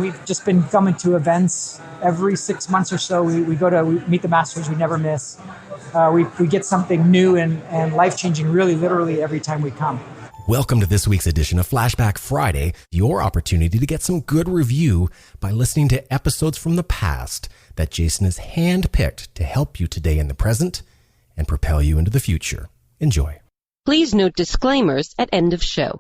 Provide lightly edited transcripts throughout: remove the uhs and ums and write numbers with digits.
we've just been coming to events every 6 months or so. We meet the masters we never miss. We get something new and life-changing really literally every time we come. Welcome to this week's edition of Flashback Friday, your opportunity to get some good review by listening to episodes from the past that Jason has handpicked to help you today in the present and propel you into the future. Enjoy. Please note disclaimers at end of show.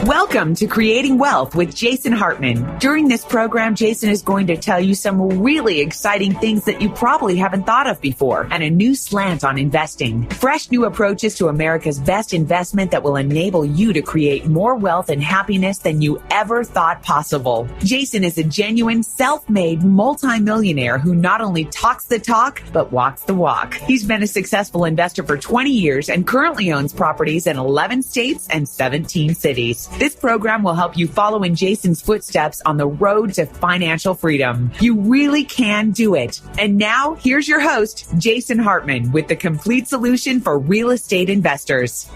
Welcome to Creating Wealth with Jason Hartman. During this program, Jason is going to tell you some really exciting things that you probably haven't thought of before and a new slant on investing. Fresh new approaches to America's best investment that will enable you to create more wealth and happiness than you ever thought possible. Jason is a genuine self-made multimillionaire who not only talks the talk, but walks the walk. He's been a successful investor for 20 years and currently owns properties in 11 states and 17 cities. This program will help you follow in Jason's footsteps on the road to financial freedom. You really can do it. And now, here's your host, Jason Hartman, with the complete solution for real estate investors.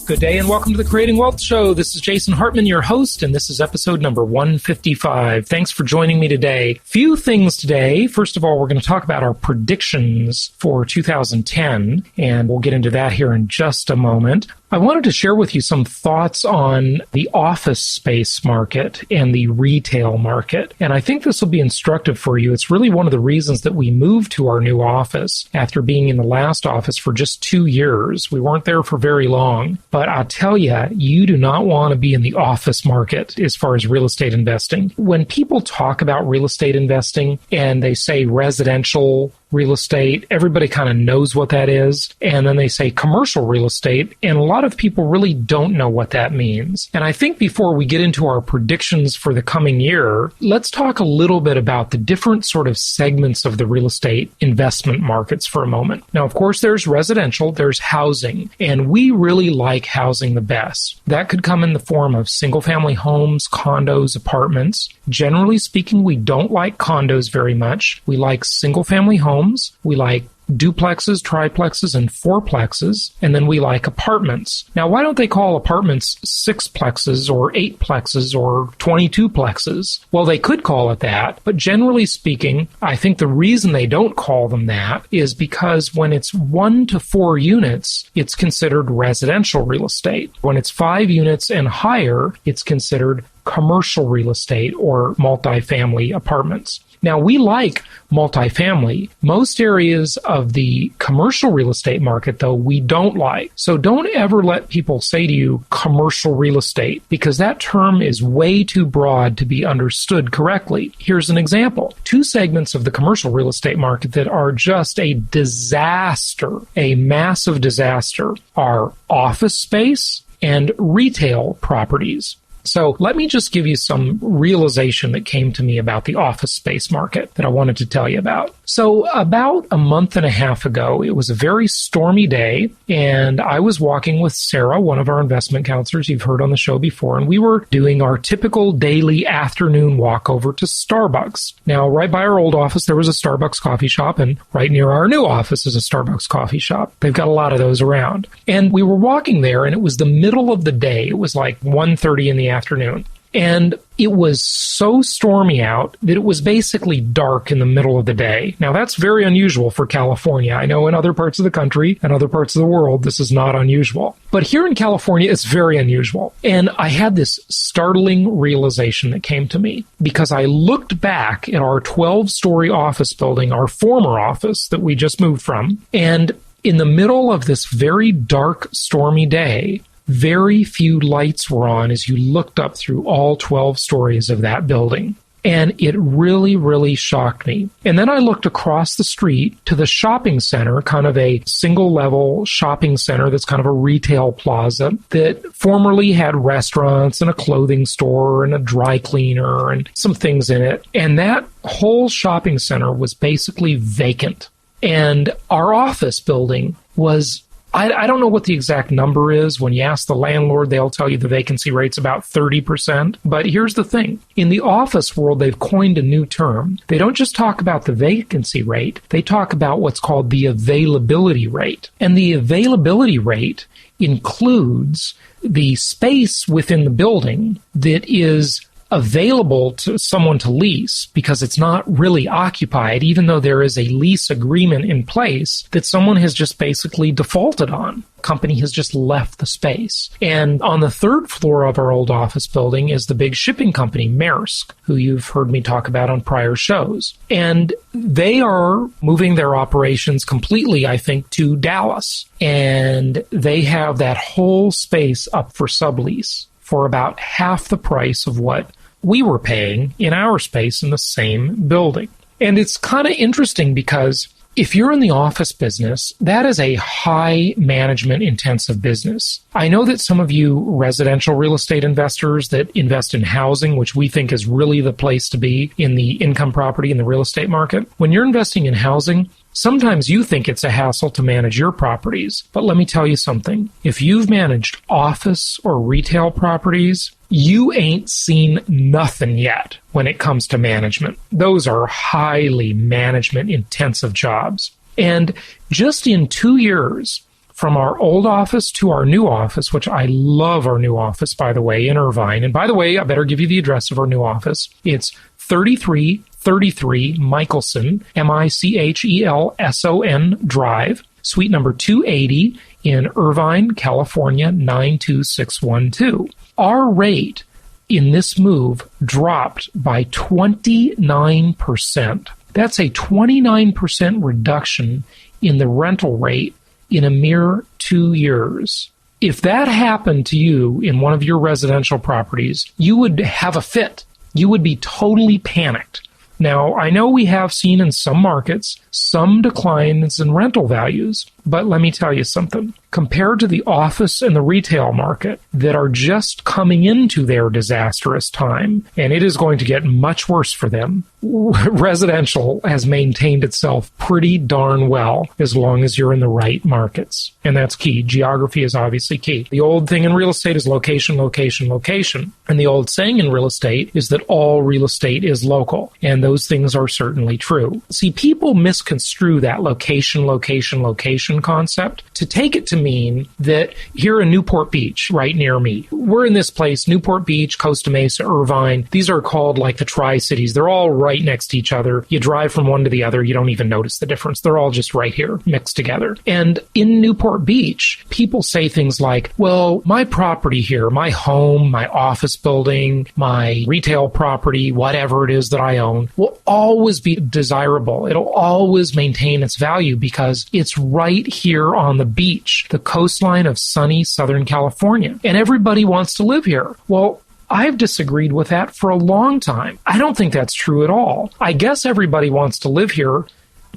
Good day and welcome to the Creating Wealth Show. This is Jason Hartman, your host, and this is episode number 155. Thanks for joining me today. Few things today. First of all, we're going to talk about our predictions for 2010, and we'll get into that here in just a moment. I wanted to share with you some thoughts on the office space market and the retail market. And I think this will be instructive for you. It's really one of the reasons that we moved to our new office after being in the last office for just 2 years. We weren't there for very long. But I'll tell you, you do not want to be in the office market as far as real estate investing. When people talk about real estate investing and they say residential real estate, everybody kind of knows what that is. And then they say commercial real estate, and a lot of people really don't know what that means. And I think before we get into our predictions for the coming year, let's talk a little bit about the different sort of segments of the real estate investment markets for a moment. Now, of course, there's residential, there's housing, and we really like housing the best. That could come in the form of single-family homes, condos, apartments. Generally speaking, we don't like condos very much. We like single-family homes. We like duplexes, triplexes, and fourplexes, and then we like apartments. Now, why don't they call apartments sixplexes or eightplexes or 22plexes? Well, they could call it that, but generally speaking, I think the reason they don't call them that is because when it's 1 to 4 units, it's considered residential real estate. When it's 5 units and higher, it's considered commercial real estate or multifamily apartments. Now, we like multifamily. Most areas of the commercial real estate market, though, we don't like. So don't ever let people say to you commercial real estate, because that term is way too broad to be understood correctly. Here's an example. 2 segments of the commercial real estate market that are just a disaster, a massive disaster, are office space and retail properties. So let me just give you some realization that came to me about the office space market that I wanted to tell you about. So about a month and a half ago, it was a very stormy day, and I was walking with Sarah, one of our investment counselors you've heard on the show before, and we were doing our typical daily afternoon walk over to Starbucks. Now, right by our old office, there was a Starbucks coffee shop, and right near our new office is a Starbucks coffee shop. They've got a lot of those around. And we were walking there, and it was the middle of the day. It was like 1:30 in the afternoon. And it was so stormy out that it was basically dark in the middle of the day. Now, that's very unusual for California. I know in other parts of the country and other parts of the world, this is not unusual. But here in California, it's very unusual. And I had this startling realization that came to me because I looked back at our 12-story office building, our former office that we just moved from, and in the middle of this very dark, stormy day, very few lights were on as you looked up through all 12 stories of that building. And it really, really shocked me. And then I looked across the street to the shopping center, kind of a single-level shopping center that's kind of a retail plaza that formerly had restaurants and a clothing store and a dry cleaner and some things in it. And that whole shopping center was basically vacant. And our office building was I don't know what the exact number is. When you ask the landlord, they'll tell you the vacancy rate's about 30%. But here's the thing. In the office world, they've coined a new term. They don't just talk about the vacancy rate. They talk about what's called the availability rate. And the availability rate includes the space within the building that is available to someone to lease because it's not really occupied, even though there is a lease agreement in place that someone has just basically defaulted on. Company has just left the space. And on the third floor of our old office building is the big shipping company, Maersk, who you've heard me talk about on prior shows. And they are moving their operations completely, I think, to Dallas. And they have that whole space up for sublease for about half the price of what we were paying in our space in the same building. And it's kind of interesting because if you're in the office business, that is a high management intensive business. I know that some of you residential real estate investors that invest in housing, which we think is really the place to be in the income property in the real estate market, when you're investing in housing, sometimes you think it's a hassle to manage your properties. But let me tell you something. If you've managed office or retail properties, you ain't seen nothing yet when it comes to management. Those are highly management intensive jobs. And just in 2 years, from our old office to our new office, which I love our new office, by the way, in Irvine. And by the way, I better give you the address of our new office. It's 3333 Michelson, Michelson Drive, suite number 280 in Irvine, California, 92612. Our rate in this move dropped by 29%. That's a 29% reduction in the rental rate in a mere 2 years. If that happened to you in one of your residential properties, you would have a fit. You would be totally panicked. Now, I know we have seen in some markets some declines in rental values, but let me tell you something. Compared to the office and the retail market that are just coming into their disastrous time, and it is going to get much worse for them, residential has maintained itself pretty darn well as long as you're in the right markets. And that's key. Geography is obviously key. The old thing in real estate is location, location, location. And the old saying in real estate is that all real estate is local. And those things are certainly true. See, people misconstrue that location, location, location concept to take it to mean that here in Newport Beach, right near me, we're in this place, Newport Beach, Costa Mesa, Irvine. These are called like the Tri-Cities. They're all right next to each other. You drive from one to the other. You don't even notice the difference. They're all just right here mixed together. And in Newport Beach, people say things like, well, my property here, my home, my office building, my retail property, whatever it is that I own, will always be desirable. It'll always maintain its value because it's right here on the beach, the coastline of sunny Southern California. And everybody wants to live here. Well, I've disagreed with that for a long time. I don't think that's true at all. I guess everybody wants to live here, ...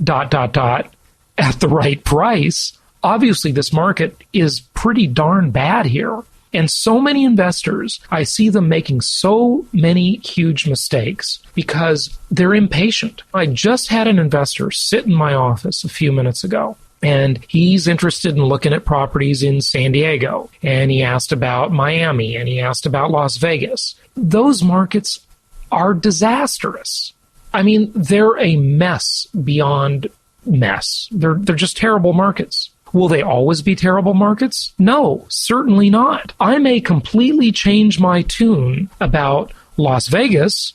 at the right price. Obviously, this market is pretty darn bad here. And so many investors, I see them making so many huge mistakes because they're impatient. I just had an investor sit in my office a few minutes ago. And he's interested in looking at properties in San Diego. And he asked about Miami, and he asked about Las Vegas. Those markets are disastrous. I mean, they're a mess beyond mess. They're just terrible markets. Will they always be terrible markets? No, certainly not. I may completely change my tune about Las Vegas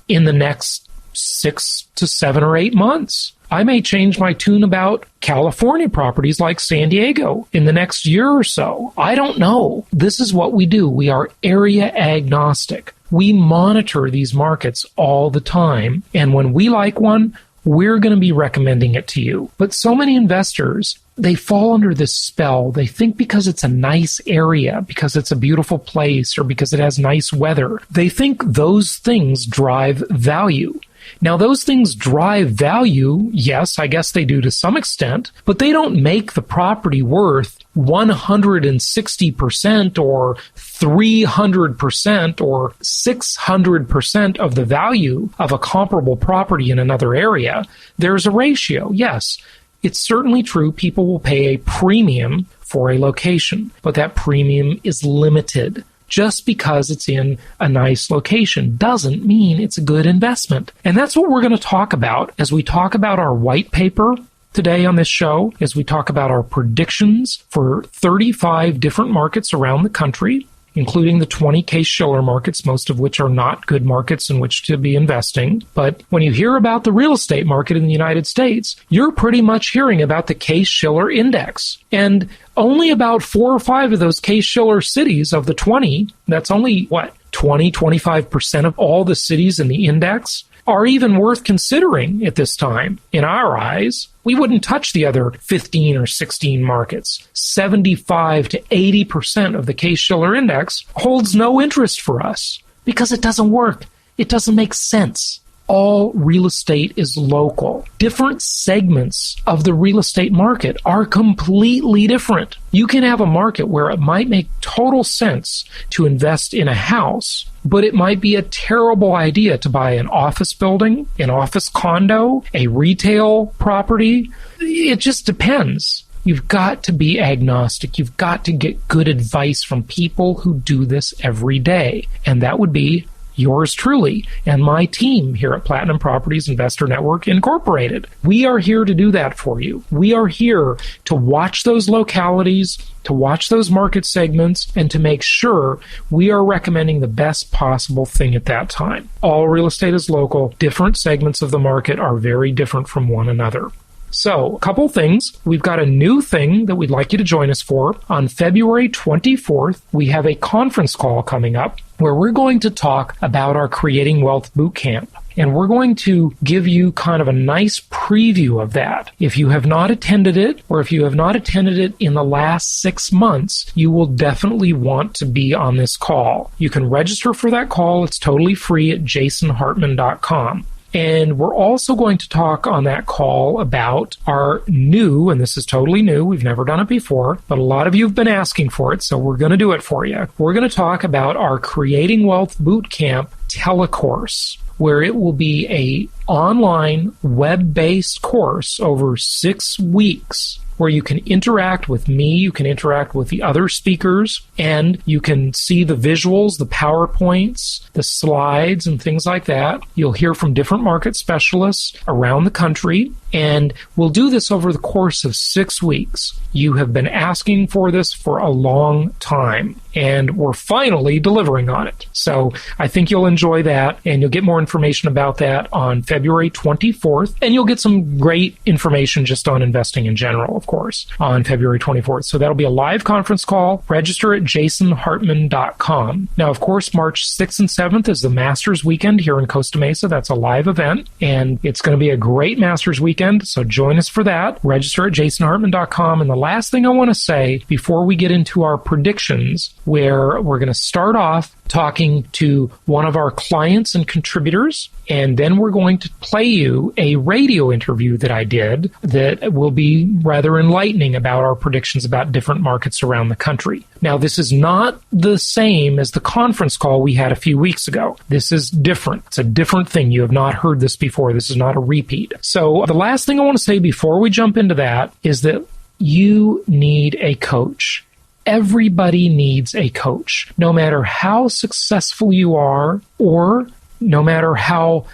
in the next 6 to 7 or 8 months. I may change my tune about California properties like San Diego in the next year or so. I don't know. This is what we do. We are area agnostic. We monitor these markets all the time. And when we like one, we're going to be recommending it to you. But so many investors, they fall under this spell. They think because it's a nice area, because it's a beautiful place, or because it has nice weather, they think those things drive value. Now, those things drive value, yes, I guess they do to some extent, but they don't make the property worth 160% or 300% or 600% of the value of a comparable property in another area. There's a ratio, yes. It's certainly true people will pay a premium for a location, but that premium is limited. Just because it's in a nice location doesn't mean it's a good investment. And that's what we're going to talk about as we talk about our white paper today on this show, as we talk about our predictions for 35 different markets around the country, including the 20 Case-Shiller markets, most of which are not good markets in which to be investing. But when you hear about the real estate market in the United States, you're pretty much hearing about the Case-Shiller index. And only about 4 or 5 of those Case-Shiller cities of the 20, that's only, 25% of all the cities in the index, are even worth considering at this time. In our eyes, we wouldn't touch the other 15 or 16 markets. 75 to 80% of the Case-Shiller index holds no interest for us because it doesn't work. It doesn't make sense. All real estate is local. Different segments of the real estate market are completely different. You can have a market where it might make total sense to invest in a house, but it might be a terrible idea to buy an office building, an office condo, a retail property. It just depends. You've got to be agnostic. You've got to get good advice from people who do this every day. And that would be yours truly and my team here at Platinum Properties Investor Network Incorporated. We are here to do that for you. We are here to watch those localities, to watch those market segments, and to make sure we are recommending the best possible thing at that time. All real estate is local. Different segments of the market are very different from one another. So, a couple things. We've got a new thing that we'd like you to join us for. On February 24th, we have a conference call coming up where we're going to talk about our Creating Wealth Bootcamp. And we're going to give you kind of a nice preview of that. If you have not attended it, or if you have not attended it in the last 6 months, you will definitely want to be on this call. You can register for that call. It's totally free at jasonhartman.com. And we're also going to talk on that call about our new, and this is totally new, we've never done it before, but a lot of you have been asking for it, so we're going to do it for you. We're going to talk about our Creating Wealth Bootcamp telecourse, where it will be a online web-based course over 6 weeks, where you can interact with me, you can interact with the other speakers, and you can see the visuals, the PowerPoints, the slides, and things like that. You'll hear from different market specialists around the country, and we'll do this over the course of 6 weeks. You have been asking for this for a long time, and we're finally delivering on it. So I think you'll enjoy that, and you'll get more information about that on February 24th, and you'll get some great information just on investing in general, of course, on February 24th. So that'll be a live conference call. Register at jasonhartman.com. Now, of course, March 6th and 7th is the Masters Weekend here in Costa Mesa. That's a live event, and it's going to be a great Masters Weekend, so join us for that. Register at jasonhartman.com. And the last thing I want to say before we get into our predictions, where we're going to start off talking to one of our clients and contributors, and then we're going to play you a radio interview that I did that will be rather enlightening about our predictions about different markets around the country. Now, this is not the same as the conference call we had a few weeks ago. This is different. It's a different thing. You have not heard this before. This is not a repeat. So the last thing I want to say before we jump into that is that you need a coach. Everybody needs a coach, no matter how successful you are or no matter how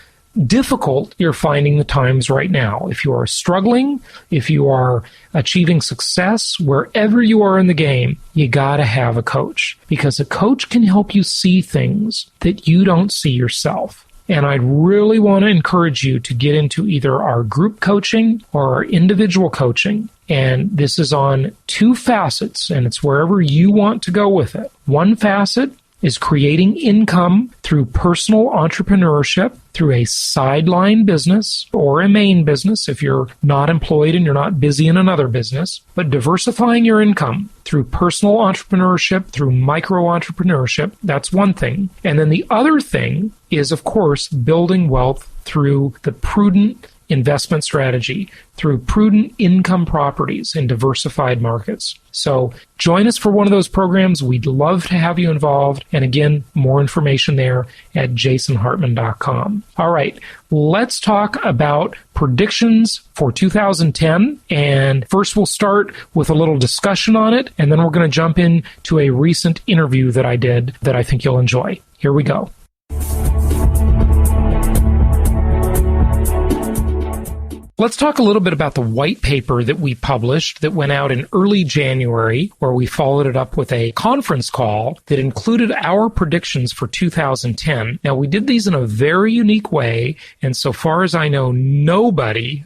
difficult you're finding the times right now. If you are struggling, if you are achieving success, wherever you are in the game, you gotta have a coach, because a coach can help you see things that you don't see yourself. And I'd really want to encourage you to get into either our group coaching or our individual coaching. And this is on 2 facets, and it's wherever you want to go with it. One facet is creating income through personal entrepreneurship, through a sideline business or a main business if you're not employed and you're not busy in another business, but diversifying your income through personal entrepreneurship, through micro-entrepreneurship. That's one thing. And then the other thing is, of course, building wealth through the prudent investment strategy through prudent income properties in diversified markets. So join us for one of those programs. We'd love to have you involved. And again, more information there at jasonhartman.com. All right, let's talk about predictions for 2010. And first, we'll start with a little discussion on it, and then we're going to jump into a recent interview that I did that I think you'll enjoy. Here we go. Let's talk a little bit about the white paper that we published that went out in early January, where we followed it up with a conference call that included our predictions for 2010. Now, we did these in a very unique way, and so far as I know, nobody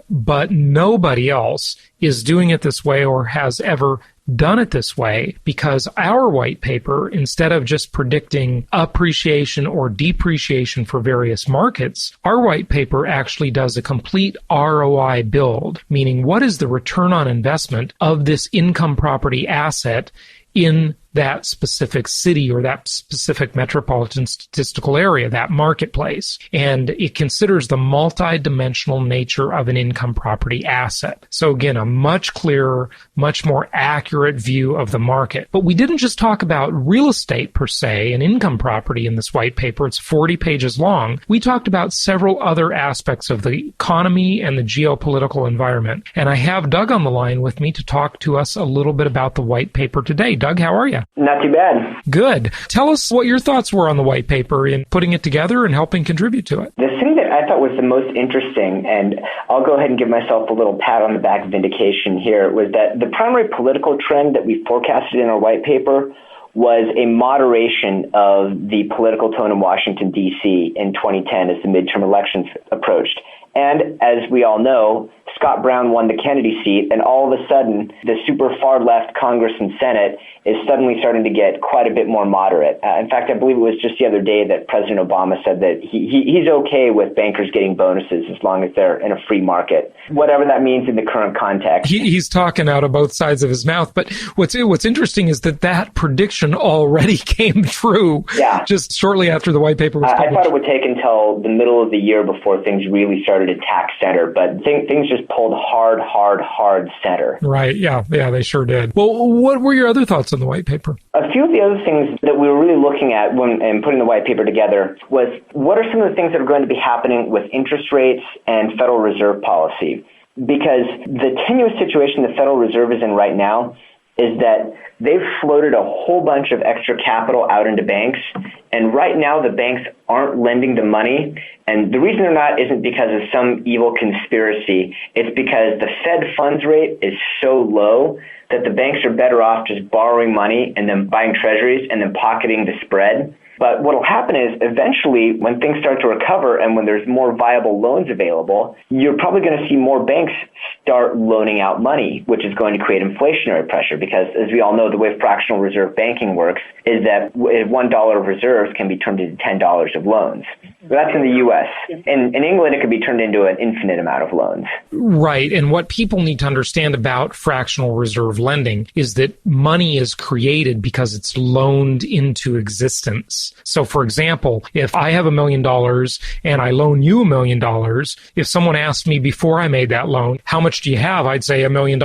else is doing it this way or has ever done it this way, because our white paper, instead of just predicting appreciation or depreciation for various markets, our white paper actually does a complete ROI build, meaning what is the return on investment of this income property asset in that specific city or that specific metropolitan statistical area, that marketplace. And it considers the multidimensional nature of an income property asset. So again, a much clearer, much more accurate view of the market. But we didn't just talk about real estate per se, an income property in this white paper. It's 40 pages long. We talked about several other aspects of the economy and the geopolitical environment. And I have Doug on the line with me to talk to us a little bit about the white paper today. Doug, how are you? Not too bad. Good. Tell us what your thoughts were on the white paper in putting it together and helping contribute to it. The thing that I thought was the most interesting, and I'll go ahead and give myself a little pat on the back of vindication here, was that the primary political trend that we forecasted in our white paper was a moderation of the political tone in Washington, D.C. in 2010 as the midterm elections approached. And as we all know, Scott Brown won the Kennedy seat, and all of a sudden, the super far left Congress and Senate is suddenly starting to get quite a bit more moderate. In fact, I believe it was just the other day that President Obama said that he's okay with bankers getting bonuses as long as they're in a free market, whatever that means in the current context. He's talking out of both sides of his mouth. But what's interesting is that prediction already came true just shortly after the white paper was published. I thought it would take until the middle of the year before things really started to tack center, but things just pulled hard center. Right, yeah, they sure did. Well, what were your other thoughts on the white paper? A few of the other things that we were really looking at when putting the white paper together was what are some of the things that are going to be happening with interest rates and Federal Reserve policy? Because the tenuous situation the Federal Reserve is in right now is that they've floated a whole bunch of extra capital out into banks, and right now the banks aren't lending the money. And the reason they're not isn't because of some evil conspiracy. It's because the Fed funds rate is so low that the banks are better off just borrowing money and then buying treasuries and then pocketing the spread. But what will happen is eventually when things start to recover and when there's more viable loans available, you're probably going to see more banks start loaning out money, which is going to create inflationary pressure because, as we all know, the way fractional reserve banking works is that $1 of reserves can be turned into $10 of loans. That's in the U.S. In England, it could be turned into an infinite amount of loans. Right. And what people need to understand about fractional reserve lending is that money is created because it's loaned into existence. So, for example, if I have $1 million and I loan you $1 million, if someone asked me before I made that loan, how much do you have? I'd say $1 million.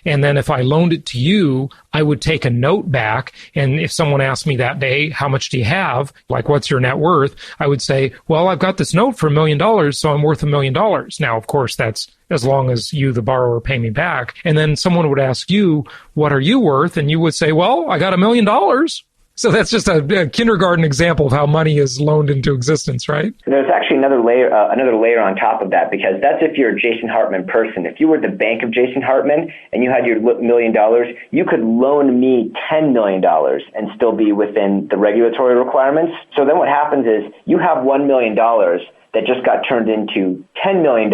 And then if I loaned it to you, I would take a note back. And if someone asked me that day, how much do you have? Like, what's your net worth? I would say, well, I've got this note for $1 million, so I'm worth $1 million. Now, of course, that's as long as you, the borrower, pay me back. And then someone would ask you, what are you worth? And you would say, well, I got $1 million. So that's just a kindergarten example of how money is loaned into existence, right? There's actually another layer on top of that, because that's if you're a Jason Hartman person. If you were the bank of Jason Hartman and you had your $1 million, you could loan me $10 million and still be within the regulatory requirements. So then what happens is you have $1 million that just got turned into $10 million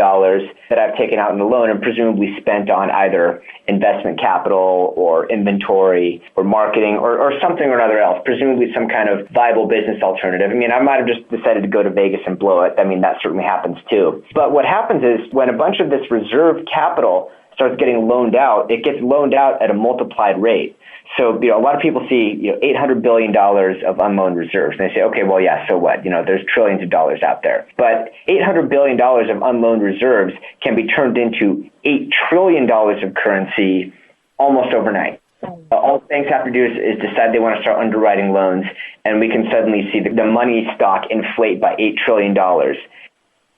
that I've taken out in the loan and presumably spent on either investment capital or inventory or marketing or something or another else, presumably some kind of viable business alternative. I mean, I might have just decided to go to Vegas and blow it. I mean, that certainly happens too. But what happens is when a bunch of this reserve capital starts getting loaned out, it gets loaned out at a multiplied rate. So, a lot of people see, $800 billion of unloaned reserves. And they say, okay, well, yeah, so what? There's trillions of dollars out there. But $800 billion of unloaned reserves can be turned into $8 trillion of currency almost overnight. All banks have to do is decide they want to start underwriting loans, and we can suddenly see the money stock inflate by $8 trillion.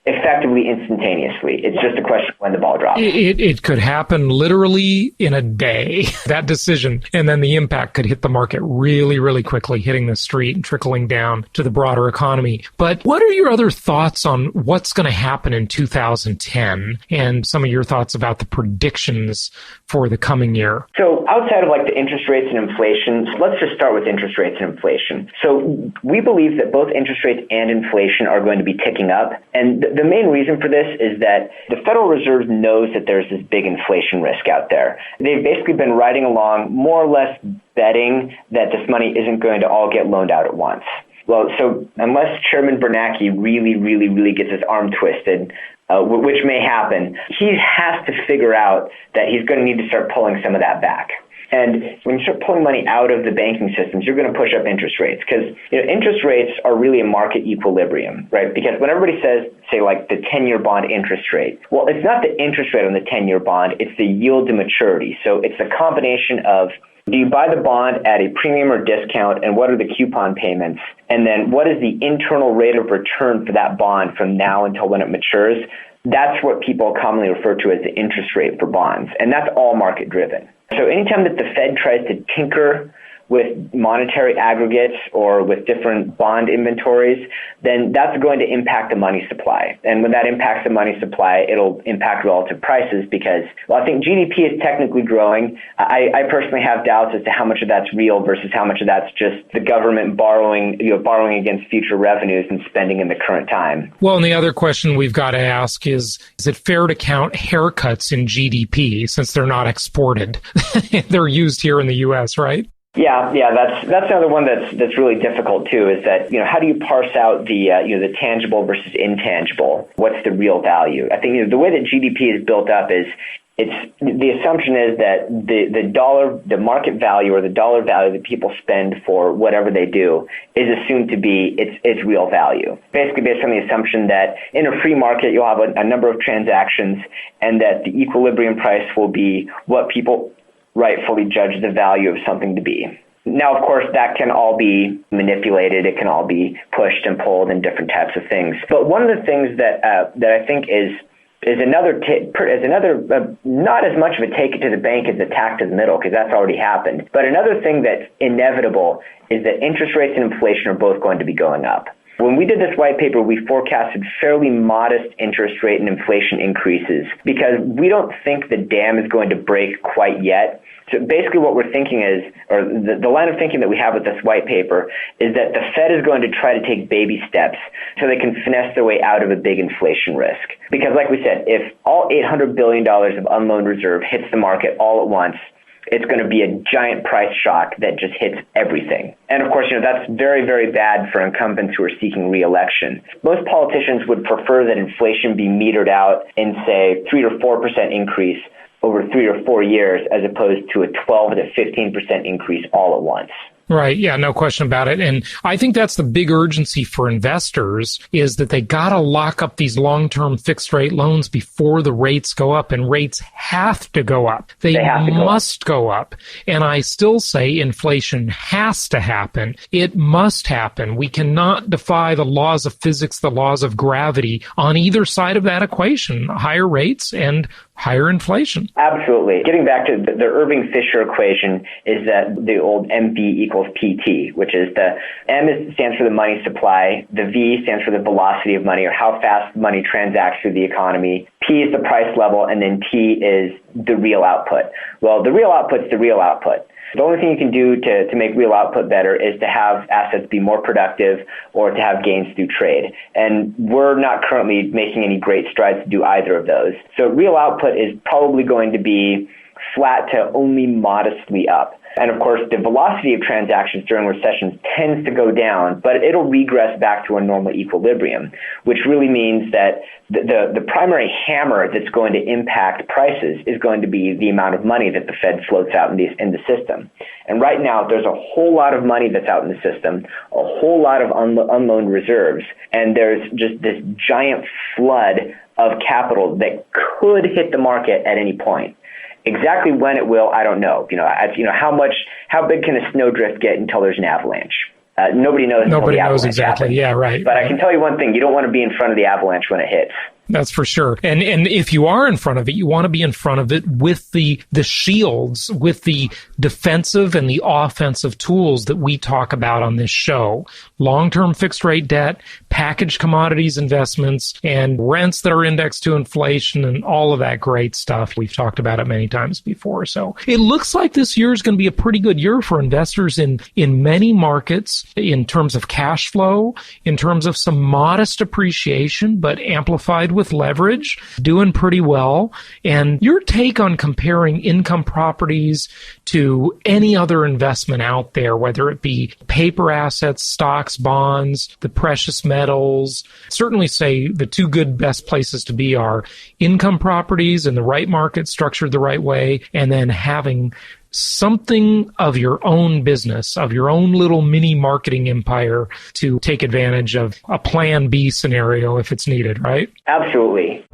Effectively instantaneously. It's just a question of when the ball drops. It could happen literally in a day, that decision, and then the impact could hit the market really, really quickly, hitting the street and trickling down to the broader economy. But what are your other thoughts on what's going to happen in 2010 and some of your thoughts about the predictions for the coming year? So outside of the interest rates and inflation, let's just start with interest rates and inflation. So we believe that both interest rates and inflation are going to be ticking up. And the main reason for this is that the Federal Reserve knows that there's this big inflation risk out there. They've basically been riding along, more or less betting that this money isn't going to all get loaned out at once. Well, so unless Chairman Bernanke really gets his arm twisted, which may happen, he has to figure out that he's going to need to start pulling some of that back. And when you start pulling money out of the banking systems, you're going to push up interest rates because interest rates are really a market equilibrium, right? Because when everybody says, say, the 10-year bond interest rate, well, it's not the interest rate on the 10-year bond, it's the yield to maturity. So it's a combination of, do you buy the bond at a premium or discount, and what are the coupon payments? And then what is the internal rate of return for that bond from now until when it matures? That's what people commonly refer to as the interest rate for bonds. And that's all market driven. So anytime that the Fed tries to tinker with monetary aggregates or with different bond inventories, then that's going to impact the money supply. And when that impacts the money supply, it'll impact relative prices because, I think GDP is technically growing. I personally have doubts as to how much of that's real versus how much of that's just the government borrowing against future revenues and spending in the current time. Well, and the other question we've got to ask is it fair to count haircuts in GDP since they're not exported? They're used here in the U.S., right? Yeah, that's another one that's really difficult too. Is that how do you parse out the tangible versus intangible? What's the real value? I think the way that GDP is built up is the assumption is that the market value or the dollar value that people spend for whatever they do is assumed to be its real value. Basically, based on the assumption that in a free market you'll have a number of transactions, and that the equilibrium price will be what people rightfully judge the value of something to be. Now, of course, that can all be manipulated. It can all be pushed and pulled in different types of things. But one of the things that I think is another not as much of a take it to the bank as a tack to the middle, because that's already happened. But another thing that's inevitable is that interest rates and inflation are both going to be going up. When we did this white paper, we forecasted fairly modest interest rate and inflation increases because we don't think the dam is going to break quite yet. So basically what we're thinking is, or the line of thinking that we have with this white paper is that the Fed is going to try to take baby steps so they can finesse their way out of a big inflation risk. Because like we said, if all $800 billion of unloaned reserve hits the market all at once, it's going to be a giant price shock that just hits everything. And of course, that's very, very bad for incumbents who are seeking re-election. Most politicians would prefer that inflation be metered out in, say, 3 or 4% increase over 3 or 4 years as opposed to a 12 to 15% increase all at once. Right. Yeah, no question about it. And I think that's the big urgency for investors is that they got to lock up these long-term fixed rate loans before the rates go up, and rates have to go up. They must go up. And I still say inflation has to happen. It must happen. We cannot defy the laws of physics, the laws of gravity on either side of that equation, higher rates and higher inflation. Absolutely. Getting back to the Irving-Fisher equation is that the old MV equals PT, which is the M stands for the money supply, the V stands for the velocity of money or how fast money transacts through the economy, P is the price level, and then T is the real output. Well, the real output's the real output. The only thing you can do to make real output better is to have assets be more productive or to have gains through trade. And we're not currently making any great strides to do either of those. So real output is probably going to be flat to only modestly up. And of course, the velocity of transactions during recessions tends to go down, but it'll regress back to a normal equilibrium, which really means that the primary hammer that's going to impact prices is going to be the amount of money that the Fed floats out in the system. And right now, there's a whole lot of money that's out in the system, a whole lot of unloaned reserves, and there's just this giant flood of capital that could hit the market at any point. Exactly when it will, I don't know. How big can a snowdrift get until there's an avalanche? Nobody knows. Nobody knows exactly. Happens. Yeah, right. But I can tell you one thing: you don't want to be in front of the avalanche when it hits. That's for sure. And if you are in front of it, you want to be in front of it with the shields, with the defensive and the offensive tools that we talk about on this show. Long-term fixed rate debt, packaged commodities investments, and rents that are indexed to inflation and all of that great stuff. We've talked about it many times before. So it looks like this year is going to be a pretty good year for investors in many markets in terms of cash flow, in terms of some modest appreciation, but amplified with leverage, doing pretty well. And your take on comparing income properties to any other investment out there, whether it be paper assets, stocks, bonds, the precious metals, certainly say the two good best places to be are income properties in the right market, structured the right way, and then having something of your own business, of your own little mini marketing empire to take advantage of a plan B scenario if it's needed, right? Absolutely.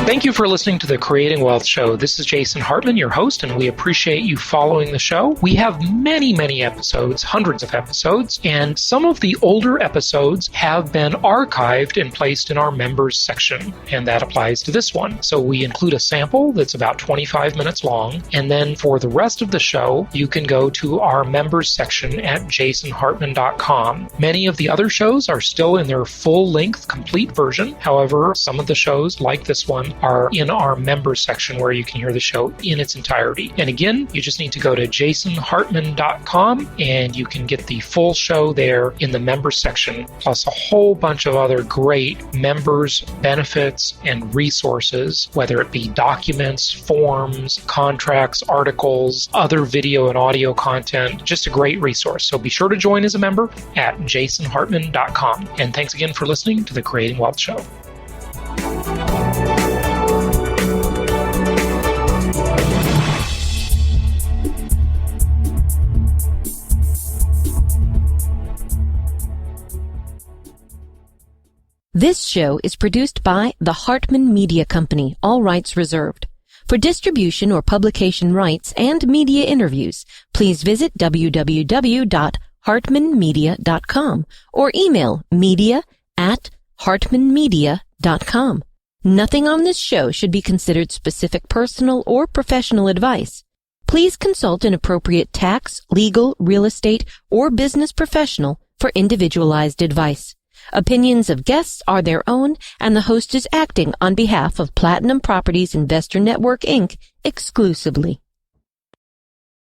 Thank you for listening to the Creating Wealth Show. This is Jason Hartman, your host, and we appreciate you following the show. We have many, many episodes, hundreds of episodes, and some of the older episodes have been archived and placed in our members section, and that applies to this one. So we include a sample that's about 25 minutes long, and then for the rest of the show, you can go to our members section at jasonhartman.com. Many of the other shows are still in their full-length, complete version. However, some of the shows, like this one, are in our members section where you can hear the show in its entirety. And again, you just need to go to jasonhartman.com and you can get the full show there in the members section, plus a whole bunch of other great members benefits and resources, whether it be documents, forms, contracts, articles, other video and audio content, just a great resource. So be sure to join as a member at jasonhartman.com. And thanks again for listening to the Creating Wealth Show. This show is produced by the Hartman Media Company, all rights reserved. For distribution or publication rights and media interviews, please visit www.hartmanmedia.com or email media@hartmanmedia.com. Nothing on this show should be considered specific personal or professional advice. Please consult an appropriate tax, legal, real estate, or business professional for individualized advice. Opinions of guests are their own, and the host is acting on behalf of Platinum Properties Investor Network, Inc. exclusively.